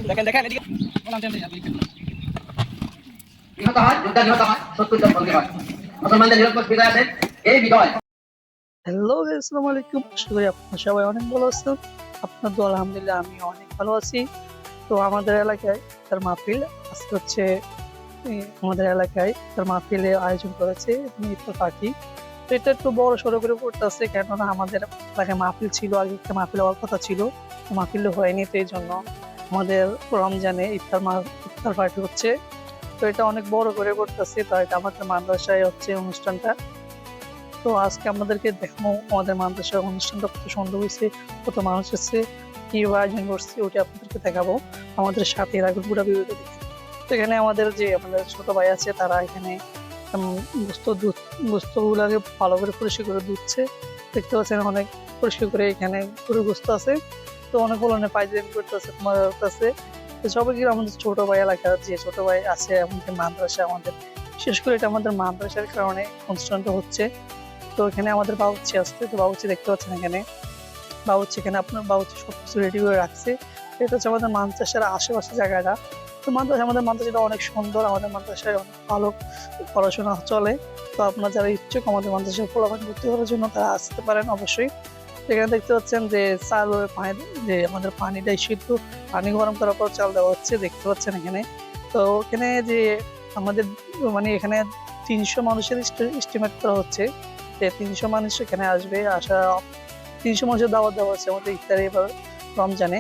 দেখেন দেখেন এদিকে নিহত হয়, যোদ্ধা নিহত হয়, ৭০ জন বন্দী হয়। মুসলমানদের নিরঙ্কুশ বিজয়ের এই বিজয়। হ্যালো গাইস, আসসালামু আলাইকুম। আশা করি আপনারা সবাই অনেক ভালো আছেন। আপনার দোয়া আলহামদুলিল্লাহ আমি অনেক ভালো আছি। তো আমাদের এলাকায় তার মাহফিল আজকে হচ্ছে আমাদের এলাকায় তার মাহফিলের আয়োজন করেছে ইফতার পার্টি। তো এটা একটু বড় সড়ো করে করতেছে, কেননা আমাদের এলাকায় মাহফিল ছিল, আগে একটা মাহফিল হওয়ার কথা ছিল, মাহফিল হয়নি, তো এই জন্য আমাদের রমজানে ইফতার পার্টি হচ্ছে। তো এটা অনেক বড় করে করতেছে, তো এটা আমাদের মাদ্রাসায় হচ্ছে অনুষ্ঠানটা। তো আজকে আমাদেরকে দেখাবো আমাদের মাদ্রাসার অনুষ্ঠানটা কত সুন্দর হয়েছে, কত মানুষ এসেছে, কি আয়োজন করছে, ওটা আপনাদেরকে দেখাবো। আমাদের সাথে রাখুন পুরো ভিডিওটা দেখে। তো এখানে আমাদের ছোট ভাই আছে, তারা এখানে গোস্তগুলাকে ভালো করে পরিষ্কার করে ধুচ্ছে। দেখতে পাচ্ছেন অনেক পরিষ্কার করে এখানে গরুর গোস্ত আছে। তো অনেক ধরনের পাইজানি করতেছে তোমার কাছে। তো সবাইকে আমাদের ছোট ভাই এলাকার যে ছোট ভাই আছে, আমাদের মাদ্রাসা, আমাদের বিশেষ করে এটা আমাদের মাদ্রাসার কারণে অনুষ্ঠানটা হচ্ছে। তো এখানে আমাদের বাবুর্চি আসছে, তো বাবুর্চি দেখতে পাচ্ছেন এখানে বাবুর্চি, এখানে আপনার বাবুর্চি সবকিছু রেডি করে রাখছে। এটা হচ্ছে আমাদের মাদ্রাসার আশেপাশে জায়গাটা। তো আমাদের মাদ্রাসাটা অনেক সুন্দর, আমাদের মাদ্রাসায় অনেক ভালো পড়াশোনা চলে। তো আপনার যারা ইচ্ছুক আমাদের মাদ্রাসায় পড়াশোনা ভর্তি করার জন্য তারা আসতে পারেন অবশ্যই। এখানে দেখতে পাচ্ছেন যে চাল পানি, যে আমাদের পানিটা সিদ্ধ, পানি গরম করার পর চাল দেওয়া হচ্ছে, দেখতে পাচ্ছেন এখানে। তো এখানে যে আমাদের এখানে 300 মানুষের এস্টিমেট করা হচ্ছে যে 300 মানুষ এখানে আসবে। 300 মানুষের দাওয়াত দেওয়া হচ্ছে আমাদের ইফতারে এবার রমজানে।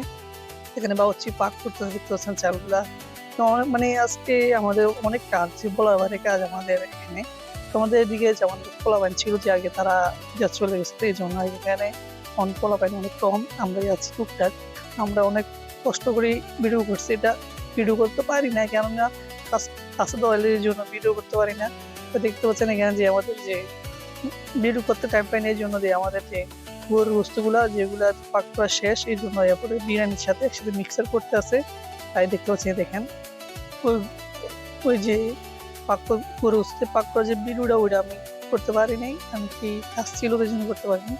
এখানে বাবুর্চি পাক করতে দেখতে পাচ্ছেন চালগুলা। তো আজকে আমাদের অনেক কাজ, বলাবারের কাজ আমাদের এখানে। তো আমাদের এদিকে যেমন পোলাপাইন ছিল যে আগে, তারা চলে গেছে, এই জন্য এখানে পোলাপাইন অনেক কম, আমরা যাচ্ছি টুকটাক। আমরা অনেক কষ্ট করে ভিডিও করছি, এটা ভিডিও করতে পারি না, কেননা কাছে দলের জন্য ভিডিও করতে পারি না। তো দেখতে পাচ্ছেন এখানে যে আমাদের যে ভিডিও করতে টাইম পাই না, এই জন্য যে আমাদের যে গরুর বস্তুগুলা যেগুলা পাক করা শেষ, এই জন্য এরপরে বিরিয়ানির সাথে একসাথে মিক্সার করতে আছে। তাই দেখতে পাচ্ছি দেখেন ওই যে গরু বস্তুতে পাক করা যে ভিডিওটা, ওইটা আমি করতে পারি নাই, আমি কি কাজ ছিল ওই জন্য করতে পারিনি।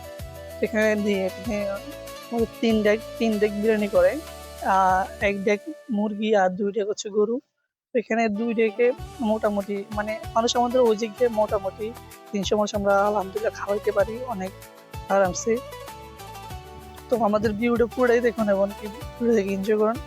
এখানে এখানে তিন ডেক বিরিয়ানি করে, 1 ডেক মুরগি আর 2 ডেক হচ্ছে গরু। এখানে 2 ডেকে মোটামুটি মানুষ আমাদের ওই দিকে মোটামুটি 300 মানুষ আমরা আলহামদুলিল্লাহ খাওয়াইতে পারি অনেক আরামসে। তো আমাদের ভিডিওটা পুরোটাই দেখুন এবং ভিডিও দেখে এনজয় করুন।